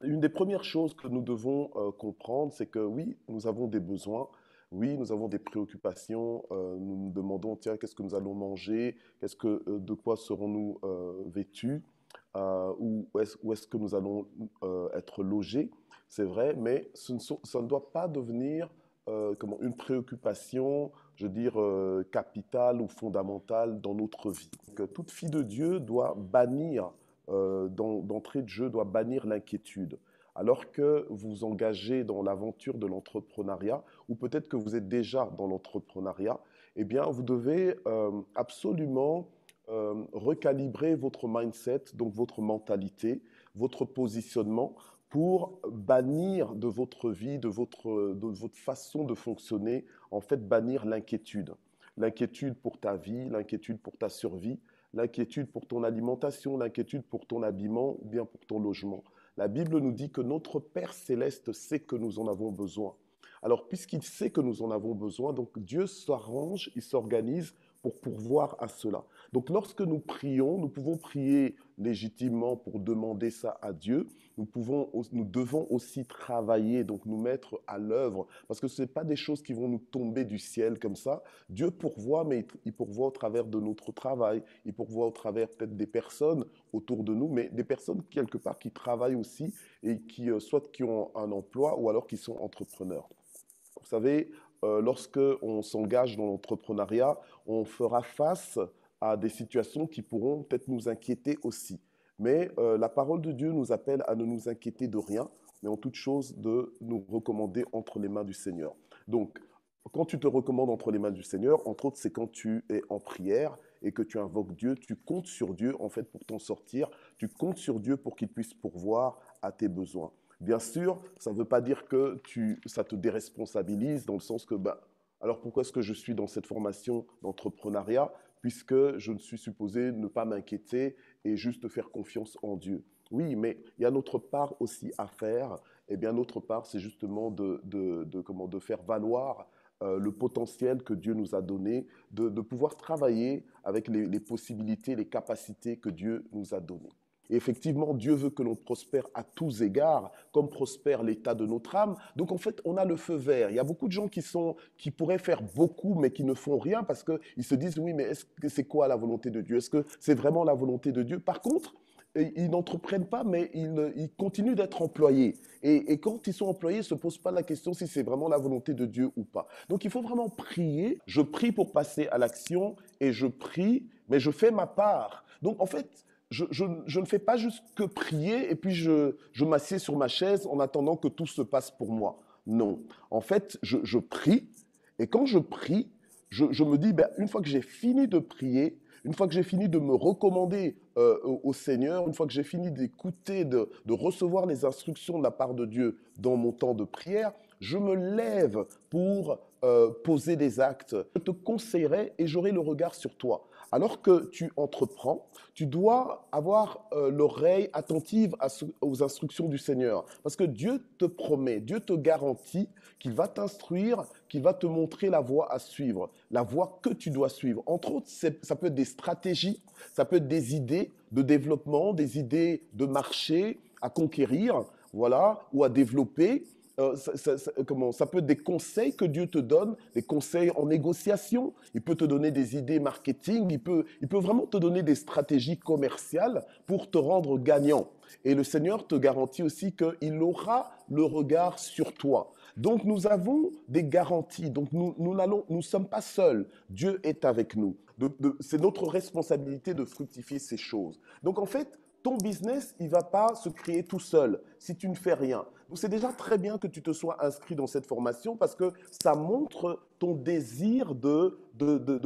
Une des premières choses que nous devons comprendre, c'est que oui, nous avons des besoins, oui, nous avons des préoccupations, nous nous demandons, tiens, qu'est-ce que nous allons manger, de quoi serons-nous vêtus, où est-ce que nous allons être logés, c'est vrai, mais ça ne doit pas devenir une préoccupation, je veux dire, capitale ou fondamentale dans notre vie. Donc, toute fille de Dieu doit bannir d'entrée de jeu doit bannir l'inquiétude. Alors que vous vous engagez dans l'aventure de l'entrepreneuriat, ou peut-être que vous êtes déjà dans l'entrepreneuriat, eh bien, vous devez absolument recalibrer votre mindset, donc votre mentalité, votre positionnement, pour bannir de votre vie, de votre façon de fonctionner, en fait, bannir l'inquiétude. L'inquiétude pour ta vie, l'inquiétude pour ta survie, l'inquiétude pour ton alimentation, l'inquiétude pour ton habillement ou bien pour ton logement. La Bible nous dit que notre Père céleste sait que nous en avons besoin. Alors, puisqu'il sait que nous en avons besoin, donc Dieu s'arrange, il s'organise pour pourvoir à cela. Donc, lorsque nous prions, nous pouvons prier légitimement pour demander ça à Dieu. Nous devons aussi travailler, donc nous mettre à l'œuvre, parce que ce n'est pas des choses qui vont nous tomber du ciel comme ça. Dieu pourvoit, mais il pourvoit au travers de notre travail, il pourvoit au travers peut-être des personnes autour de nous, mais des personnes quelque part qui travaillent aussi et soit qui ont un emploi ou alors qui sont entrepreneurs. Vous savez, lorsque on s'engage dans l'entrepreneuriat, on fera face à des situations qui pourront peut-être nous inquiéter aussi. Mais la parole de Dieu nous appelle à ne nous inquiéter de rien, mais en toute chose de nous recommander entre les mains du Seigneur. Donc, quand tu te recommandes entre les mains du Seigneur, entre autres, c'est quand tu es en prière et que tu invoques Dieu, tu comptes sur Dieu en fait pour t'en sortir, tu comptes sur Dieu pour qu'il puisse pourvoir à tes besoins. Bien sûr, ça ne veut pas dire que ça te déresponsabilise dans le sens que, ben, alors pourquoi est-ce que je suis dans cette formation d'entrepreneuriat puisque je ne suis supposé ne pas m'inquiéter et juste faire confiance en Dieu. Oui, mais il y a notre part aussi à faire. Et bien, notre part, c'est justement de faire valoir le potentiel que Dieu nous a donné, de pouvoir travailler avec les possibilités, les capacités que Dieu nous a données. Et effectivement, Dieu veut que l'on prospère à tous égards, comme prospère l'état de notre âme. Donc en fait, on a le feu vert. Il y a beaucoup de gens qui pourraient faire beaucoup, mais qui ne font rien parce qu'ils se disent, oui, mais est-ce que c'est quoi la volonté de Dieu? Est-ce que c'est vraiment la volonté de Dieu? Par contre, ils n'entreprennent pas, mais ils continuent d'être employés. Et quand ils sont employés, ils ne se posent pas la question si c'est vraiment la volonté de Dieu ou pas. Donc il faut vraiment prier. Je prie pour passer à l'action et je prie, mais je fais ma part. Donc en fait, je ne fais pas juste que prier et puis je m'assieds sur ma chaise en attendant que tout se passe pour moi. Non. En fait, je prie et quand je prie, je me dis, ben, une fois que j'ai fini de prier, une fois que j'ai fini de me recommander au Seigneur, une fois que j'ai fini d'écouter, de recevoir les instructions de la part de Dieu dans mon temps de prière, je me lève pour poser des actes. Je te conseillerais et j'aurai le regard sur toi. Alors que tu entreprends, tu dois avoir l'oreille attentive aux instructions du Seigneur. Parce que Dieu te promet, Dieu te garantit qu'il va t'instruire, qu'il va te montrer la voie à suivre, la voie que tu dois suivre. Entre autres, ça peut être des stratégies, ça peut être des idées de développement, des idées de marché à conquérir, voilà, ou à développer. Ça peut être des conseils que Dieu te donne, des conseils en négociation. Il peut te donner des idées marketing, il peut vraiment te donner des stratégies commerciales pour te rendre gagnant. Et le Seigneur te garantit aussi qu'il aura le regard sur toi. Donc nous avons des garanties. Donc nous sommes pas seuls. Dieu est avec nous. C'est notre responsabilité de fructifier ces choses. Donc en fait, ton business, il ne va pas se créer tout seul si tu ne fais rien. Donc c'est déjà très bien que tu te sois inscrit dans cette formation parce que ça montre ton désir de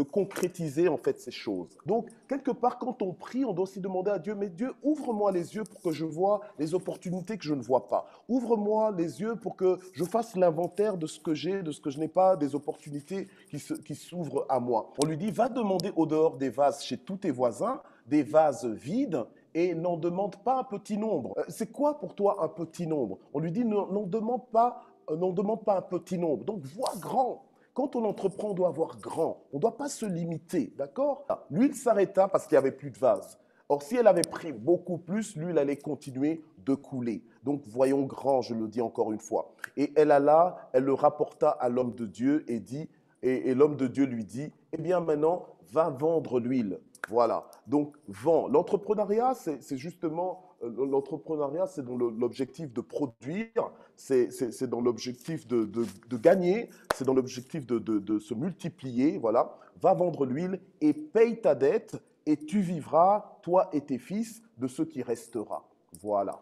concrétiser en fait ces choses. Donc quelque part, quand on prie, on doit aussi demander à Dieu, mais Dieu, ouvre-moi les yeux pour que je vois les opportunités que je ne vois pas. Ouvre-moi les yeux pour que je fasse l'inventaire de ce que j'ai, de ce que je n'ai pas, des opportunités qui s'ouvrent à moi. On lui dit, va demander au dehors des vases chez tous tes voisins, des vases vides, et n'en demande pas un petit nombre. C'est quoi pour toi un petit nombre? On lui dit n'en demande pas un petit nombre. Donc vois grand. Quand on entreprend, on doit avoir grand. On ne doit pas se limiter, d'accord? Lui, il s'arrêta parce qu'il n'y avait plus de vase. Or, si elle avait pris beaucoup plus, l'huile allait continuer de couler. Donc, voyons grand, je le dis encore une fois. Et elle alla, elle le rapporta à l'homme de Dieu et dit, et l'homme de Dieu lui dit, eh bien maintenant, va vendre l'huile. Voilà. Donc, vends. L'entrepreneuriat, c'est justement, l'entrepreneuriat, c'est dans l'objectif de produire, c'est dans l'objectif de gagner, c'est dans l'objectif de se multiplier. Voilà. Va vendre l'huile et paye ta dette et tu vivras, toi et tes fils, de ce qui restera. Voilà.